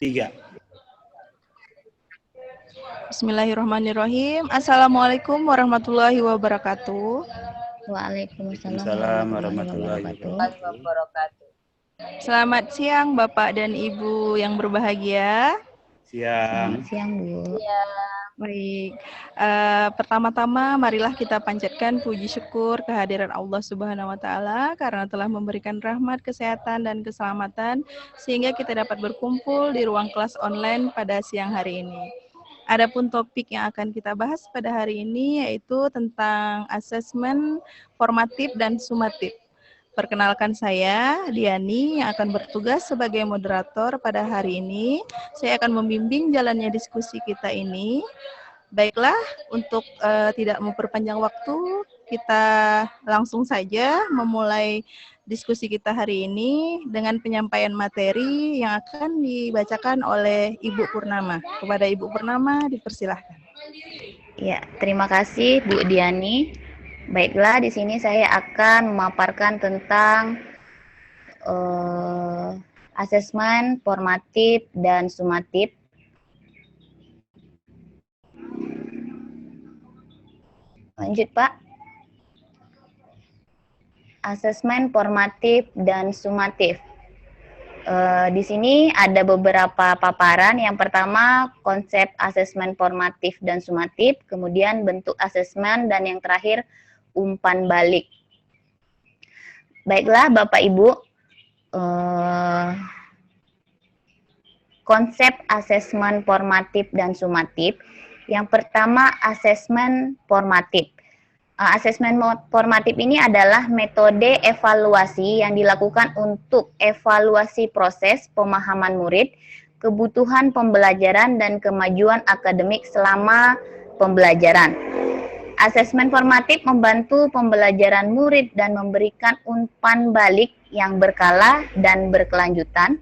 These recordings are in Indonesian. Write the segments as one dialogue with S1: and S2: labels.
S1: Tiga.
S2: Bismillahirrahmanirrahim. Assalamualaikum warahmatullahi wabarakatuh.
S3: Waalaikumsalam warahmatullahi wabarakatuh.
S2: Selamat siang Bapak dan Ibu yang berbahagia.
S1: Siang.
S3: Selamat siang, Bu.
S2: Baik, pertama-tama marilah kita panjatkan puji syukur kehadiran Allah Subhanahu wa Ta'ala karena telah memberikan rahmat, kesehatan, dan keselamatan sehingga kita dapat berkumpul di ruang kelas online pada siang hari ini. Adapun topik yang akan kita bahas pada hari ini yaitu tentang asesmen formatif dan sumatif. Perkenalkan saya, Diani, yang akan bertugas sebagai moderator pada hari ini. Saya akan membimbing jalannya diskusi kita ini. Baiklah, untuk tidak memperpanjang waktu, kita langsung saja memulai diskusi kita hari ini dengan penyampaian materi yang akan dibacakan oleh Ibu Purnama. Kepada Ibu Purnama, dipersilahkan.
S3: Ya, terima kasih Bu Diani. Baiklah, di sini saya akan memaparkan tentang asesmen formatif dan sumatif. Lanjut, Pak. Asesmen formatif dan sumatif. Di sini ada beberapa paparan. Yang pertama, konsep asesmen formatif dan sumatif, kemudian bentuk asesmen, dan yang terakhir, umpan balik. Baiklah, Bapak Ibu, konsep asesmen formatif dan sumatif. Yang pertama, asesmen formatif. Asesmen formatif ini adalah metode evaluasi yang dilakukan untuk evaluasi proses pemahaman murid, kebutuhan pembelajaran, dan kemajuan akademik selama pembelajaran. Asesmen formatif membantu pembelajaran murid dan memberikan umpan balik yang berkala dan berkelanjutan.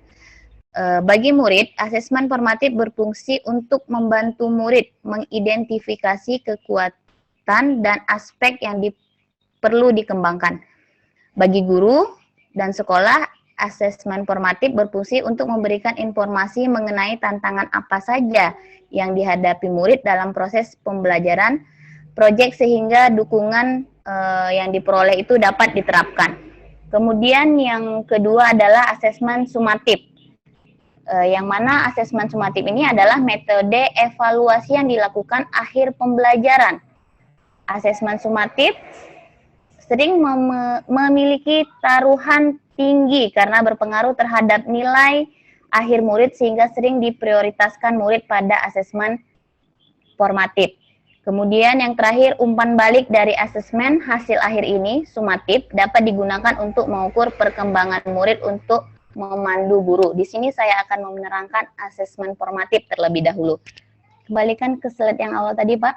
S3: Bagi murid, asesmen formatif berfungsi untuk membantu murid mengidentifikasi kekuatan dan aspek yang perlu dikembangkan. Bagi guru dan sekolah, asesmen formatif berfungsi untuk memberikan informasi mengenai tantangan apa saja yang dihadapi murid dalam proses pembelajaran proyek sehingga dukungan yang diperoleh itu dapat diterapkan. Kemudian yang kedua adalah asesmen sumatif. Yang mana asesmen sumatif ini adalah metode evaluasi yang dilakukan akhir pembelajaran. Asesmen sumatif sering memiliki taruhan tinggi karena berpengaruh terhadap nilai akhir murid sehingga sering diprioritaskan murid pada asesmen formatif. Kemudian yang terakhir, umpan balik dari asesmen hasil akhir ini, sumatif, dapat digunakan untuk mengukur perkembangan murid untuk memandu guru. Di sini saya akan menerangkan asesmen formatif terlebih dahulu. Kembalikan ke slide yang awal tadi, Pak.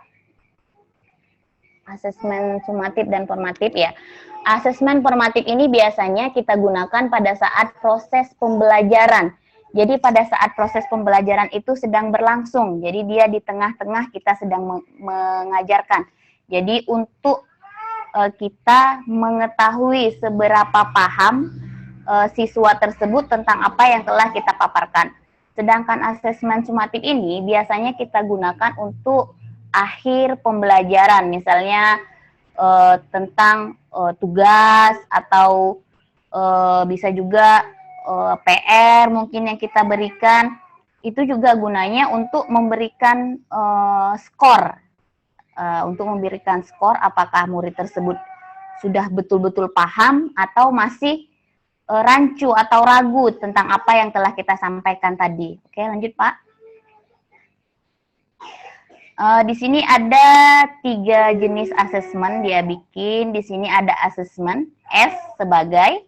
S3: Asesmen sumatif dan formatif ya. Asesmen formatif ini biasanya kita gunakan pada saat proses pembelajaran. Jadi pada saat proses pembelajaran itu sedang berlangsung. Jadi dia di tengah-tengah kita sedang mengajarkan. Jadi untuk kita mengetahui seberapa paham siswa tersebut tentang apa yang telah kita paparkan. Sedangkan asesmen sumatif ini biasanya kita gunakan untuk akhir pembelajaran, misalnya tentang tugas atau bisa juga PR mungkin yang kita berikan, itu juga gunanya untuk memberikan skor, apakah murid tersebut sudah betul-betul paham atau masih rancu atau ragu tentang apa yang telah kita sampaikan tadi. Oke, lanjut Pak. Di sini ada 3 jenis asesmen dia bikin. Di sini ada asesmen S sebagai,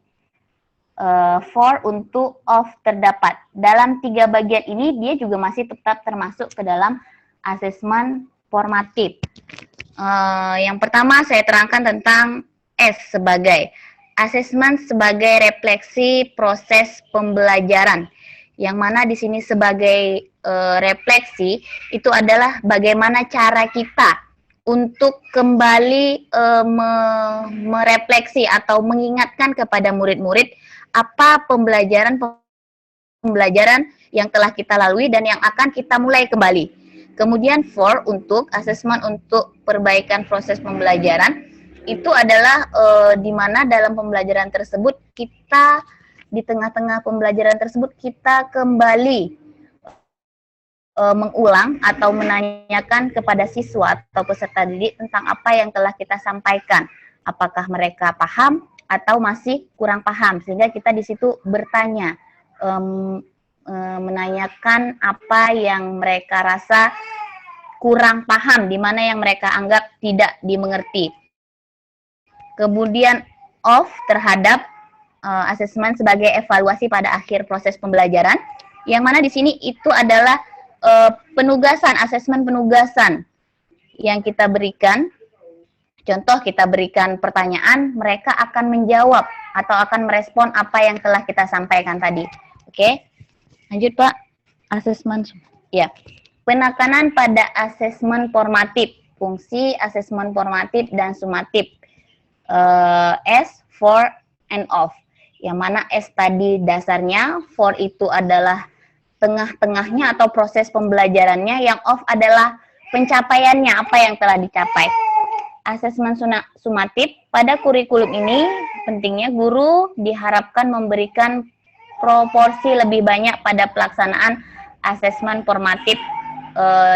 S3: for, untuk, of, terdapat. Dalam 3 bagian ini dia juga masih tetap termasuk ke dalam asesmen formatif. Yang pertama saya terangkan tentang S sebagai asesmen sebagai refleksi proses pembelajaran. Yang mana di sini sebagai refleksi itu adalah bagaimana cara kita untuk kembali merefleksi atau mengingatkan kepada murid-murid apa pembelajaran pembelajaran yang telah kita lalui dan yang akan kita mulai kembali. Kemudian 4 untuk asesmen untuk perbaikan proses pembelajaran, itu adalah di mana dalam pembelajaran tersebut kita di tengah-tengah pembelajaran tersebut kita kembali mengulang atau menanyakan kepada siswa atau peserta didik tentang apa yang telah kita sampaikan. Apakah mereka paham atau masih kurang paham, sehingga kita di situ bertanya, menanyakan apa yang mereka rasa kurang paham, di mana yang mereka anggap tidak dimengerti. Kemudian off terhadap asesmen sebagai evaluasi pada akhir proses pembelajaran, yang mana di sini itu adalah penugasan, asesmen penugasan yang kita berikan. Contoh, kita berikan pertanyaan, mereka akan menjawab atau akan merespon apa yang telah kita sampaikan tadi. Oke, lanjut Pak. Asesmen, ya. Penekanan pada asesmen formatif, fungsi asesmen formatif dan sumatif. S, for, and off. Yang mana S tadi dasarnya, for itu adalah tengah-tengahnya atau proses pembelajarannya, yang off adalah pencapaiannya, apa yang telah dicapai. Asesmen sumatif, pada kurikulum ini pentingnya guru diharapkan memberikan proporsi lebih banyak pada pelaksanaan asesmen formatif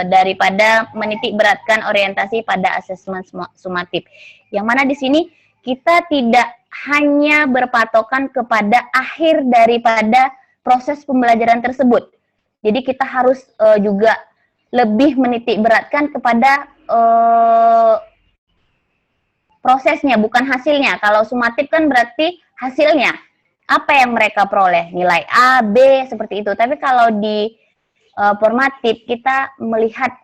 S3: daripada menitik beratkan orientasi pada asesmen sumatif. Yang mana di sini kita tidak hanya berpatokan kepada akhir daripada proses pembelajaran tersebut. Jadi kita harus juga lebih menitik beratkan kepada prosesnya, bukan hasilnya. Kalau sumatif kan berarti hasilnya. Apa yang mereka peroleh, nilai A, B, seperti itu. Tapi kalau di formatif kita melihat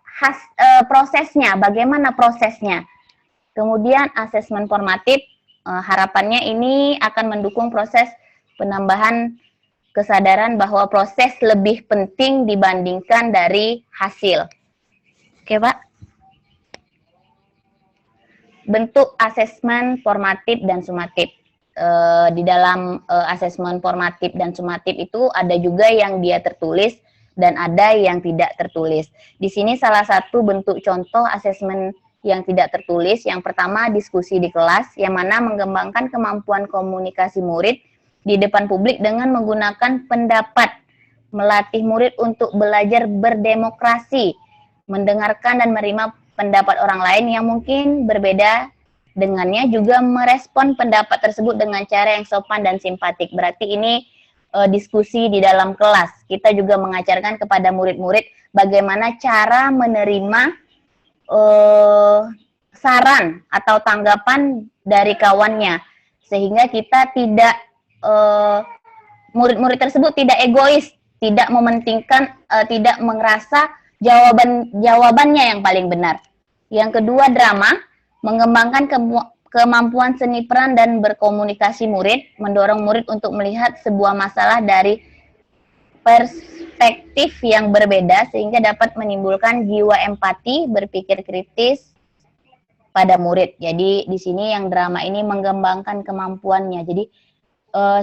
S3: prosesnya, bagaimana prosesnya. Kemudian asesmen formatif, harapannya ini akan mendukung proses penambahan kesadaran bahwa proses lebih penting dibandingkan dari hasil. Oke, Pak. Bentuk asesmen formatif dan sumatif. Di dalam asesmen formatif dan sumatif itu ada juga yang dia tertulis dan ada yang tidak tertulis. Di sini salah satu bentuk contoh asesmen yang tidak tertulis, yang pertama diskusi di kelas, yang mana mengembangkan kemampuan komunikasi murid di depan publik dengan menggunakan pendapat, melatih murid untuk belajar berdemokrasi, mendengarkan dan menerima pendapat orang lain yang mungkin berbeda dengannya, juga merespon pendapat tersebut dengan cara yang sopan dan simpatik. Berarti ini diskusi di dalam kelas. Kita juga mengajarkan kepada murid-murid bagaimana cara menerima saran atau tanggapan dari kawannya, sehingga kita tidak murid-murid tersebut tidak egois, tidak mementingkan, tidak merasa jawabannya yang paling benar. Yang kedua, drama, mengembangkan kemampuan seni peran dan berkomunikasi murid, mendorong murid untuk melihat sebuah masalah dari perspektif yang berbeda sehingga dapat menimbulkan jiwa empati, berpikir kritis pada murid. Jadi di sini yang drama ini mengembangkan kemampuannya. Jadi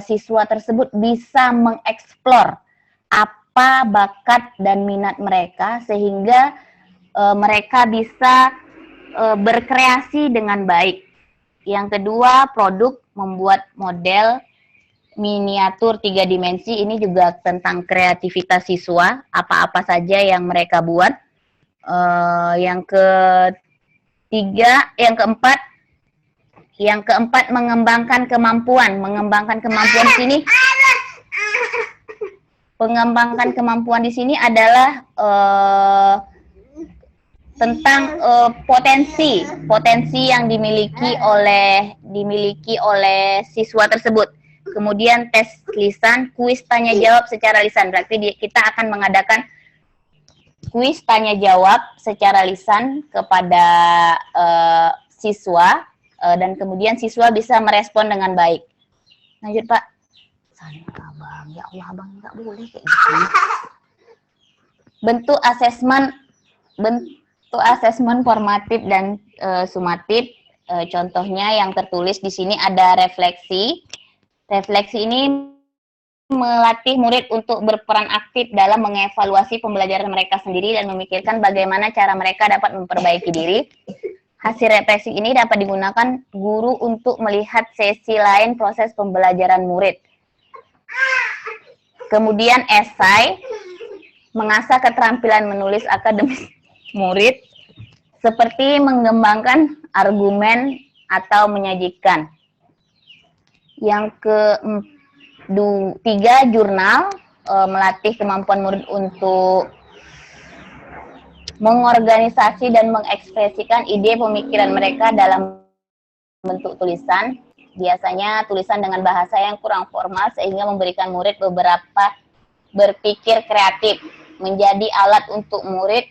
S3: siswa tersebut bisa mengeksplor apa bakat dan minat mereka sehingga mereka bisa berkreasi dengan baik. Yang kedua, produk, membuat model miniatur 3 dimensi. Ini juga tentang kreativitas siswa, apa-apa saja yang mereka buat. Yang keempat, mengembangkan kemampuan. Mengembangkan kemampuan di sini. Mengembangkan kemampuan di sini adalah tentang potensi yang dimiliki oleh siswa tersebut. Kemudian tes lisan, kuis tanya jawab secara lisan. Berarti kita akan mengadakan kuis tanya jawab secara lisan kepada siswa dan kemudian siswa bisa merespon dengan baik. Lanjut, Pak. Abang, ya Allah, Abang nggak boleh kayak gitu. Bentuk asesmen formatif dan sumatif. Contohnya yang tertulis di sini ada refleksi. Refleksi ini melatih murid untuk berperan aktif dalam mengevaluasi pembelajaran mereka sendiri dan memikirkan bagaimana cara mereka dapat memperbaiki diri. Hasil refleksi ini dapat digunakan guru untuk melihat sesi lain proses pembelajaran murid. Kemudian esai, mengasah keterampilan menulis akademis murid, seperti mengembangkan argumen atau menyajikan. Yang ketiga, jurnal, melatih kemampuan murid untuk mengorganisasi dan mengekspresikan ide pemikiran mereka dalam bentuk tulisan. Biasanya tulisan dengan bahasa yang kurang formal sehingga memberikan murid beberapa berpikir kreatif, menjadi alat untuk murid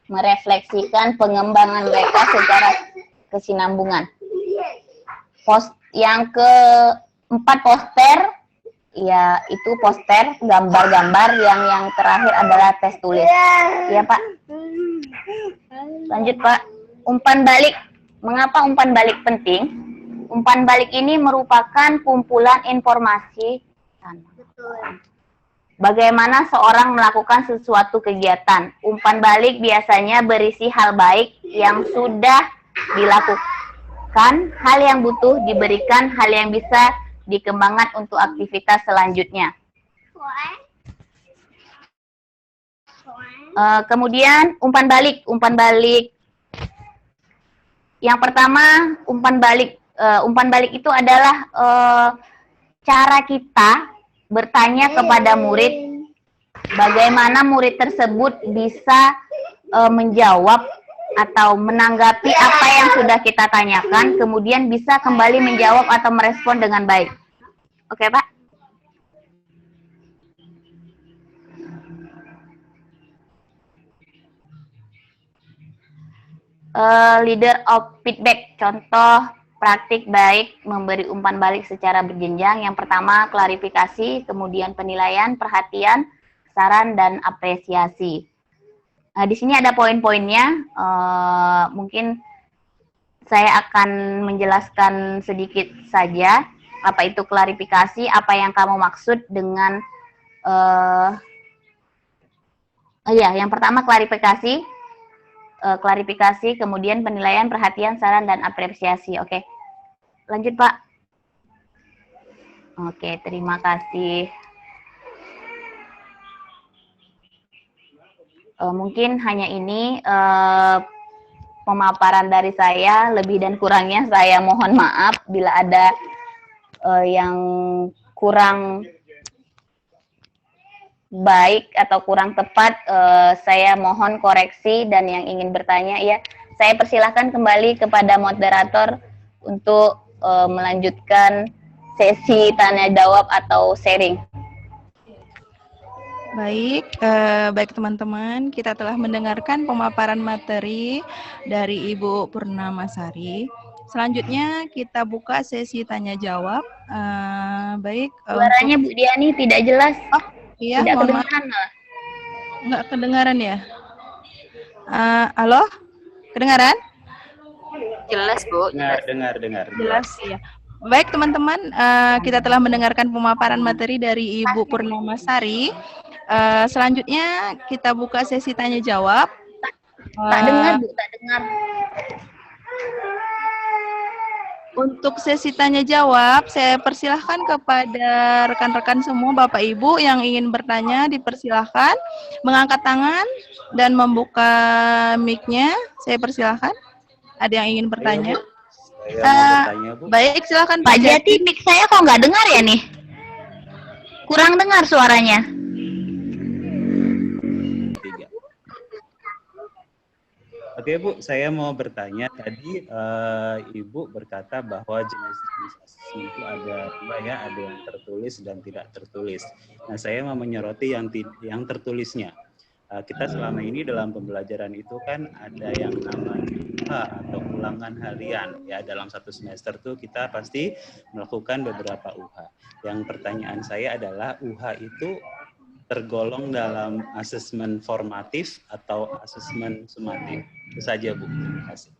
S3: merefleksikan pengembangan mereka secara kesinambungan. Yang keempat, poster, ya itu poster, gambar-gambar. Yang terakhir adalah tes tulis. Ya Pak. Lanjut Pak. Umpan balik. Mengapa umpan balik penting? Umpan balik ini merupakan kumpulan informasi bagaimana seorang melakukan sesuatu kegiatan. Umpan balik biasanya berisi hal baik yang sudah dilakukan, hal yang butuh diberikan, hal yang bisa dikembangkan untuk aktivitas selanjutnya. Kemudian umpan balik. Umpan balik. Yang pertama, umpan balik. Umpan balik itu adalah cara kita bertanya kepada murid bagaimana murid tersebut bisa menjawab atau menanggapi apa yang sudah kita tanyakan, kemudian bisa kembali menjawab atau merespon dengan baik. Oke, Pak? Leader of feedback, contoh praktik baik memberi umpan balik secara berjenjang. Yang pertama, klarifikasi, kemudian penilaian, perhatian, saran, dan apresiasi. Nah, di sini ada poin-poinnya. Mungkin saya akan menjelaskan sedikit saja apa itu klarifikasi, apa yang kamu maksud dengan yang pertama klarifikasi. Klarifikasi, kemudian penilaian, perhatian, saran, dan apresiasi. Oke, lanjut Pak. Oke, terima kasih. Mungkin hanya ini pemaparan dari saya, lebih dan kurangnya saya mohon maaf bila ada yang kurang baik atau kurang tepat, saya mohon koreksi, dan yang ingin bertanya ya saya persilahkan kembali kepada moderator untuk melanjutkan sesi tanya jawab atau sharing.
S2: Baik, baik teman-teman, kita telah mendengarkan pemaparan materi dari Ibu Purnamasari. Selanjutnya kita buka sesi tanya jawab. Baik.
S3: Suaranya Bu Diani tidak jelas.
S2: Oh, iya,
S3: tidak
S2: mohon
S3: kedengaran
S2: maaf. Nggak kedengaran ya? Halo? Kedengaran?
S1: Jelas, Bu.
S2: Dengar. Jelas, ya. Baik, teman-teman, kita telah mendengarkan pemaparan materi dari Ibu Purnamasari. Selanjutnya kita buka sesi tanya jawab.
S3: Tak dengar, Bu, tak dengar.
S2: Untuk sesi tanya jawab, saya persilahkan kepada rekan-rekan semua, Bapak Ibu yang ingin bertanya, dipersilahkan mengangkat tangan dan membuka mic-nya. Saya persilahkan. Ada yang ingin bertanya?
S4: Bertanya, Bu.
S2: Baik, silakan
S3: Pak Jati, mic saya kok nggak dengar ya nih? Kurang dengar suaranya.
S4: Oke Bu, saya mau bertanya tadi Ibu berkata bahwa jenis-jenis asesmen itu ada dua ya, ada yang tertulis dan tidak tertulis. Nah, saya mau menyoroti yang tertulisnya. Kita selama ini dalam pembelajaran itu kan ada yang namanya atau ulangan harian ya, dalam satu semester tuh kita pasti melakukan beberapa UH. Yang pertanyaan saya adalah UH itu tergolong dalam asesmen formatif atau asesmen sumatif? Itu saja Bu, terima kasih.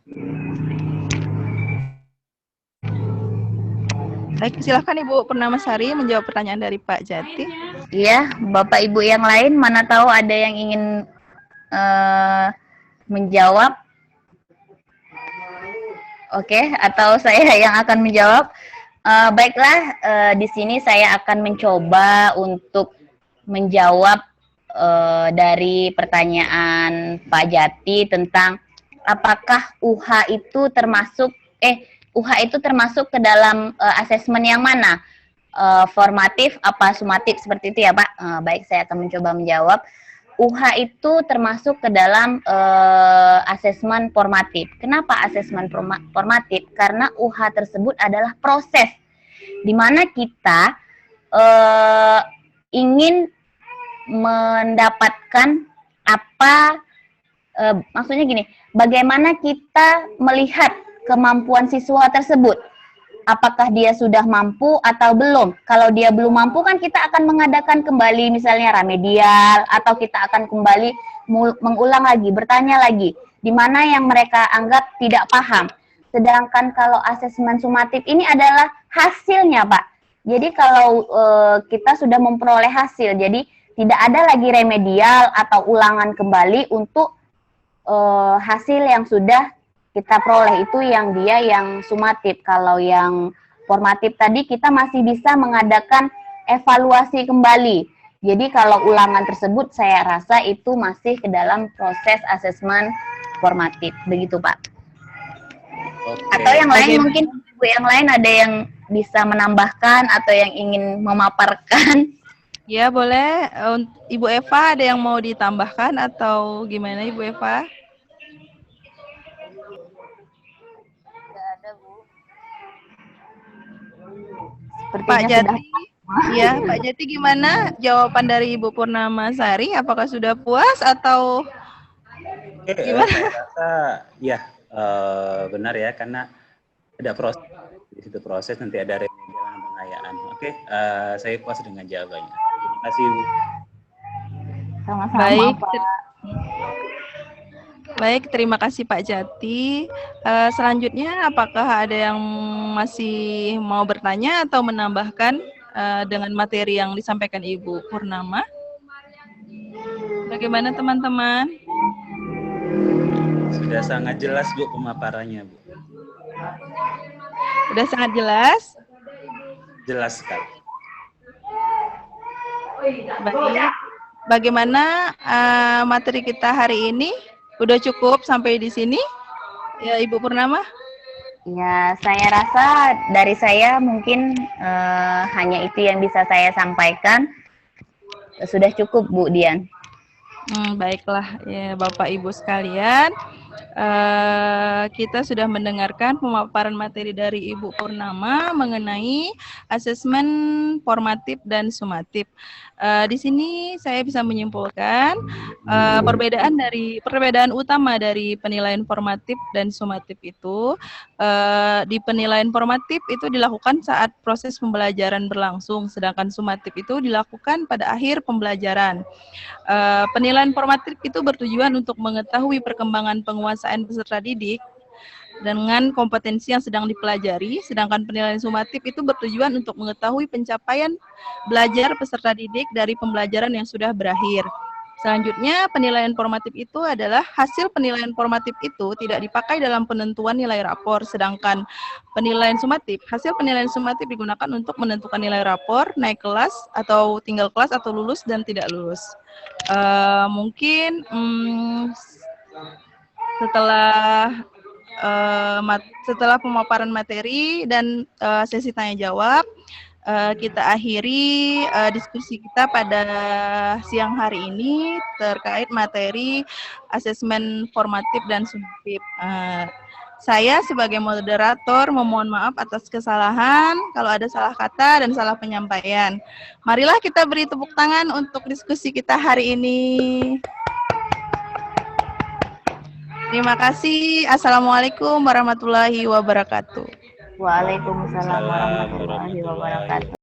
S2: Baik, silakan Ibu Purnamasari menjawab pertanyaan dari Pak Jati.
S3: Iya, Bapak Ibu yang lain mana tahu ada yang ingin menjawab. Oke, atau saya yang akan menjawab. Baiklah, di sini saya akan mencoba untuk menjawab dari pertanyaan Pak Jati tentang apakah UHA itu termasuk ke dalam asesmen yang mana? Formatif apa sumatif seperti itu ya Pak? Baik, saya akan mencoba menjawab. UHA itu termasuk ke dalam asesmen formatif. Kenapa asesmen formatif? Karena UHA tersebut adalah proses di mana kita ingin mendapatkan maksudnya gini, bagaimana kita melihat kemampuan siswa tersebut. Apakah dia sudah mampu atau belum? Kalau dia belum mampu kan kita akan mengadakan kembali misalnya remedial atau kita akan kembali mengulang lagi, bertanya lagi di mana yang mereka anggap tidak paham. Sedangkan kalau asesmen sumatif ini adalah hasilnya, Pak. Jadi kalau kita sudah memperoleh hasil, jadi tidak ada lagi remedial atau ulangan kembali untuk hasil yang sudah kita peroleh, itu yang sumatif. Kalau yang formatif tadi kita masih bisa mengadakan evaluasi kembali. Jadi kalau ulangan tersebut saya rasa itu masih ke dalam proses asesmen formatif. Begitu Pak.
S4: Oke.
S3: Atau yang lain mungkin Ibu yang lain ada yang bisa menambahkan atau yang ingin memaparkan.
S2: Ya boleh, Ibu Eva ada yang mau ditambahkan atau gimana Ibu Eva? Pak Jati, ya Pak Jati gimana jawaban dari Ibu Purnamasari? Apakah sudah puas atau gimana?
S4: Saya rasa ya benar ya, karena ada proses di situ, proses nanti ada remedial dan pengayaan. Oke, saya puas dengan jawabannya. Terima kasih Bu.
S3: Sama-sama
S2: Baik,
S3: Pak.
S2: Baik, terima kasih Pak Jati. Selanjutnya, apakah ada yang masih mau bertanya atau menambahkan dengan materi yang disampaikan Ibu Purnama? Bagaimana teman-teman?
S4: Sudah sangat jelas Bu pemaparannya Bu.
S2: Sudah sangat jelas?
S4: Jelas sekali.
S2: Baik. Bagaimana materi kita hari ini? Udah cukup sampai di sini, ya Ibu Purnama?
S3: Ya, saya rasa dari saya mungkin hanya itu yang bisa saya sampaikan. Sudah cukup Bu Dian.
S2: Baiklah ya Bapak Ibu sekalian, kita sudah mendengarkan pemaparan materi dari Ibu Purnama mengenai asesmen formatif dan sumatif. Di sini saya bisa menyimpulkan perbedaan utama dari penilaian formatif dan sumatif itu, di penilaian formatif itu dilakukan saat proses pembelajaran berlangsung, sedangkan sumatif itu dilakukan pada akhir pembelajaran. Penilaian formatif itu bertujuan untuk mengetahui perkembangan penguasaan peserta didik dengan kompetensi yang sedang dipelajari, sedangkan penilaian sumatif itu bertujuan untuk mengetahui pencapaian belajar peserta didik dari pembelajaran yang sudah berakhir. Selanjutnya, penilaian formatif itu adalah hasil penilaian formatif itu tidak dipakai dalam penentuan nilai rapor, sedangkan hasil penilaian sumatif digunakan untuk menentukan nilai rapor, naik kelas, atau tinggal kelas, atau lulus dan tidak lulus. Mungkin setelah pemaparan materi dan sesi tanya jawab, kita akhiri diskusi kita pada siang hari ini terkait materi asesmen formatif dan sumatif. Saya sebagai moderator memohon maaf atas kesalahan kalau ada salah kata dan salah penyampaian. Marilah kita beri tepuk tangan untuk diskusi kita hari ini. Terima kasih. Assalamualaikum warahmatullahi wabarakatuh.
S3: Waalaikumsalam warahmatullahi wabarakatuh.